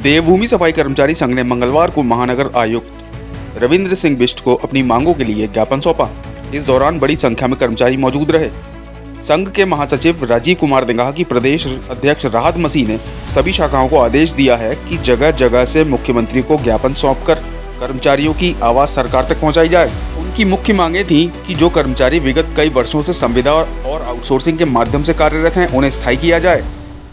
देवभूमि सफाई कर्मचारी संघ ने मंगलवार को महानगर आयुक्त रविंद्र सिंह बिष्ट को अपनी मांगों के लिए ज्ञापन सौंपा। इस दौरान बड़ी संख्या में कर्मचारी मौजूद रहे। संघ के महासचिव राजीव कुमार ने कहा कि प्रदेश अध्यक्ष राहत मसीह ने सभी शाखाओं को आदेश दिया है कि जगह जगह से मुख्यमंत्री को ज्ञापन सौंपकर कर्मचारियों की आवाज सरकार तक पहुंचाई जाए। उनकी मुख्य मांगे थी कि जो कर्मचारी विगत कई वर्षों से संविदा और आउटसोर्सिंग के माध्यम से कार्यरत हैं, उन्हें स्थायी किया जाए।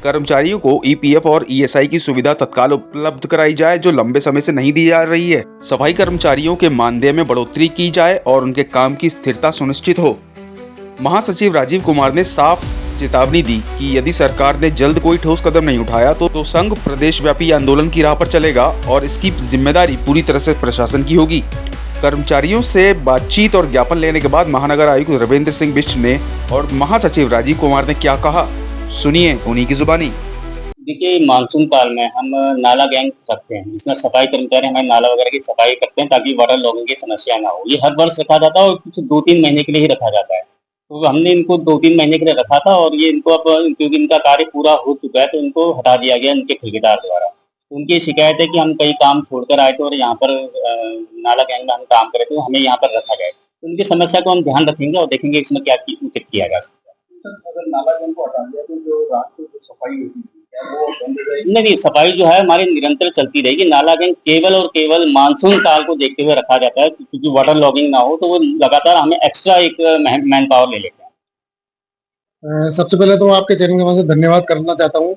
कर्मचारियों को ईपीएफ और ईएसआई की सुविधा तत्काल उपलब्ध कराई जाए, जो लंबे समय से नहीं दी जा रही है। सफाई कर्मचारियों के मानदेय में बढ़ोतरी की जाए और उनके काम की स्थिरता सुनिश्चित हो। महासचिव राजीव कुमार ने साफ चेतावनी दी कि यदि सरकार ने जल्द कोई ठोस कदम नहीं उठाया तो संघ प्रदेश व्यापी आंदोलन की राह पर चलेगा और इसकी जिम्मेदारी पूरी तरह से प्रशासन की होगी। कर्मचारियों से बातचीत और ज्ञापन लेने के बाद महानगर आयुक्त रविंद्र सिंह बिष्ट ने और महासचिव राजीव कुमार ने क्या कहा, सुनिए उन्हीं की जुबानी। देखिए, मानसून काल में हम नाला गैंग करते हैं, जिसमें सफाई कर्मचारी हमारे नाला वगैरह की सफाई करते हैं ताकि वाटर लॉगिंग की समस्या ना हो। ये हर वर्ष रखा जाता है और कुछ 2-3 महीने के लिए ही रखा जाता है। तो हमने इनको 2-3 महीने के लिए रखा था और ये इनको अब क्योंकि इनका कार्य पूरा हो चुका है तो इनको हटा दिया गया इनके ठेकेदार द्वारा। तो उनकी शिकायत है कि हम कई काम छोड़कर आए थे और यहाँ पर नाला गैंग में हम काम करे थे, हमें यहाँ पर रखा गया। तो उनकी समस्या को हम ध्यान रखेंगे और देखेंगे इसमें क्या उचित किया जा सकता है। अगर नाला गैंग को हटा दिया तो जो रात को जो सफाई होती है क्या वो बंद हो जाएगी? नहीं, सफाई जो है हमारी निरंतर चलती रहेगी। नाला गैंग केवल और केवल मानसून काल को देखते हुए रखा जाता है, क्योंकि वाटर लॉगिंग ना हो तो वो लगातार हमें एक्स्ट्रा एक मैन पावर ले लेते हैं। सबसे पहले तो आपके चैनल के माध्यम से धन्यवाद करना चाहता हूँ।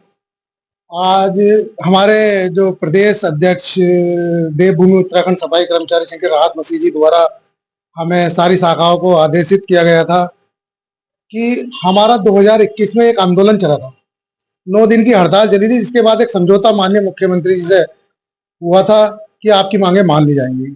आज हमारे जो प्रदेश अध्यक्ष देवभूमि उत्तराखंड सफाई कर्मचारी संघ के राहत मसीह जी द्वारा हमें सारी शाखाओं को आदेशित किया गया था कि हमारा 2021 में एक आंदोलन चला था, 9 दिन की हड़ताल चली थी, जिसके बाद एक समझौता माननीय मुख्यमंत्री जी से हुआ था कि आपकी मांगे मान ली जाएंगी।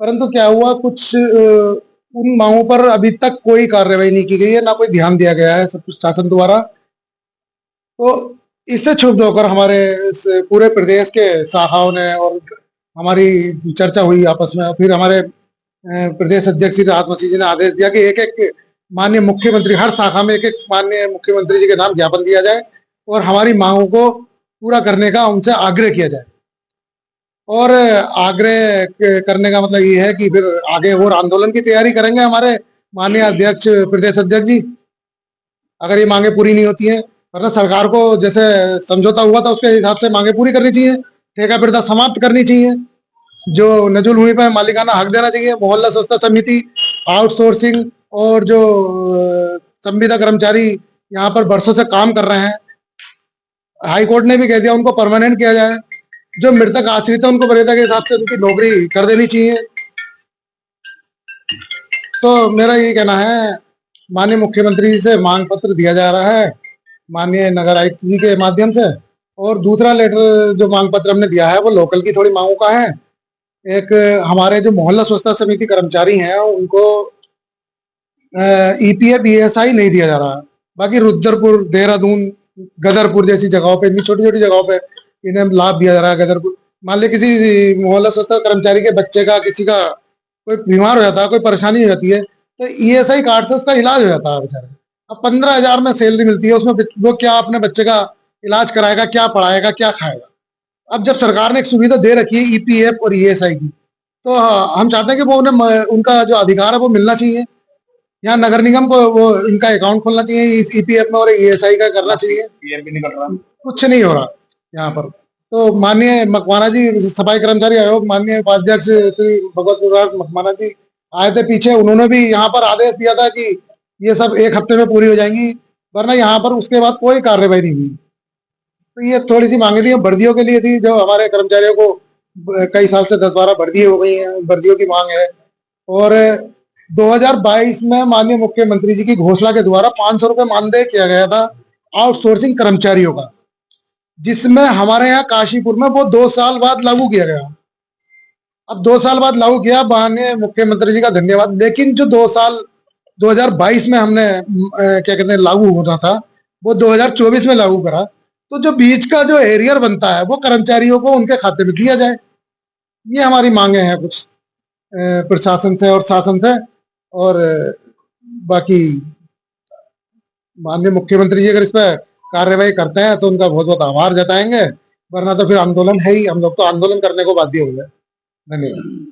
परंतु क्या हुआ, कुछ उन मांगों पर अभी तक कोई कार्रवाई नहीं की गई है, ना कोई ध्यान दिया गया है सब कुछ शासन द्वारा। तो इससे क्षुब्ध होकर हमारे पूरे प्रदेश के शाखाओं ने और हमारी चर्चा हुई आपस में। फिर हमारे प्रदेश अध्यक्ष श्री राहत मसीह जी ने आदेश दिया कि एक एक माननीय मुख्यमंत्री, हर शाखा में एक एक माननीय मुख्यमंत्री जी के नाम ज्ञापन दिया जाए और हमारी मांगों को पूरा करने का उनसे आग्रह किया जाए। और आग्रह करने का मतलब ये है कि फिर आगे और आंदोलन की तैयारी करेंगे हमारे माननीय अध्यक्ष, प्रदेश अध्यक्ष जी, अगर ये मांगे पूरी नहीं होती हैं। वरना सरकार को जैसे समझौता हुआ था उसके हिसाब से मांगे पूरी करनी चाहिए, ठेका प्रथा समाप्त करनी चाहिए, जो नजुल भूमि पर मालिकाना हक देना चाहिए। मोहल्ला स्वच्छता समिति, आउटसोर्सिंग और जो संविदा कर्मचारी यहाँ पर वर्षों से काम कर रहे हैं, हाई कोर्ट ने भी कह दिया उनको परमानेंट किया जाए। जो मृतक आश्रित है उनको वरीयता के हिसाब से उनकी नौकरी कर देनी चाहिए। तो मेरा ये कहना है, माननीय मुख्यमंत्री जी से मांग पत्र दिया जा रहा है माननीय नगर आयुक्त जी के माध्यम से। और दूसरा लेटर जो मांग पत्र हमने दिया है वो लोकल की थोड़ी मांगों का है। एक हमारे जो मोहल्ला स्वच्छता समिति कर्मचारी हैं उनको ईपीएफ ईएसआई नहीं दिया जा रहा। बाकी रुद्रपुर, देहरादून, गदरपुर जैसी जगहों पे, इतनी छोटी छोटी जगहों पे इन्हें लाभ दिया जा रहा है। गदरपुर मान ली किसी मोहल्ला स्वच्छता कर्मचारी के बच्चे का, किसी का कोई बीमार हो जाता है, कोई परेशानी हो जाती है, तो ईएसआई कार्ड से उसका इलाज हो जाता है बेचारे। अब 15,000 में सैलरी मिलती है, उसमें वो क्या अपने बच्चे का इलाज कराएगा, क्या पढ़ाएगा, क्या खाएगा। अब जब सरकार ने एक सुविधा दे रखी है ईपीएफ और ईएसआई की, तो हम चाहते हैं कि वो उन्हें उनका जो अधिकार है वो मिलना चाहिए। यहाँ नगर निगम को वो इनका अकाउंट खोलना चाहिए इस ईपीएफ में और ईएसआई का करना चाहिए। भी निकल रहा, कुछ नहीं हो रहा यहाँ पर। तो माननीय मकवाना जी, सफाई कर्मचारी आयोग माननीय उपाध्यक्ष श्री भगवत मकवाना जी आए थे पीछे, उन्होंने भी यहाँ पर आदेश दिया था कि ये सब 1 हफ्ते में पूरी हो जाएंगी, वरना यहाँ पर उसके बाद कोई कार्रवाई नहीं हुई। तो ये थोड़ी सी मांगे थी, वर्दियों के लिए थी, जो हमारे कर्मचारियों को कई साल से 10-12 वर्दी हो गई हैं, वर्दियों की मांग है। और 2022 में माननीय मुख्यमंत्री जी की घोषणा के द्वारा 500 रुपये मानदेय किया गया था आउटसोर्सिंग कर्मचारियों का, जिसमें हमारे यहाँ काशीपुर में वो 2 साल बाद लागू किया गया। अब 2 साल बाद लागू किया, माननीय मुख्यमंत्री जी का धन्यवाद। लेकिन जो 2 साल 2022 में हमने क्या कहते हैं लागू होना था, वो 2024 में लागू करा। तो जो बीच का जो एरियर बनता है वो कर्मचारियों को उनके खाते में दिया जाए। ये हमारी मांगे हैं कुछ प्रशासन से और शासन से। और बाकी माननीय मुख्यमंत्री जी अगर इस पर कार्रवाई करते हैं तो उनका बहुत बहुत आभार जताएंगे। वरना तो फिर आंदोलन है ही, हम लोग तो आंदोलन करने को बाध्य हो गए। धन्यवाद।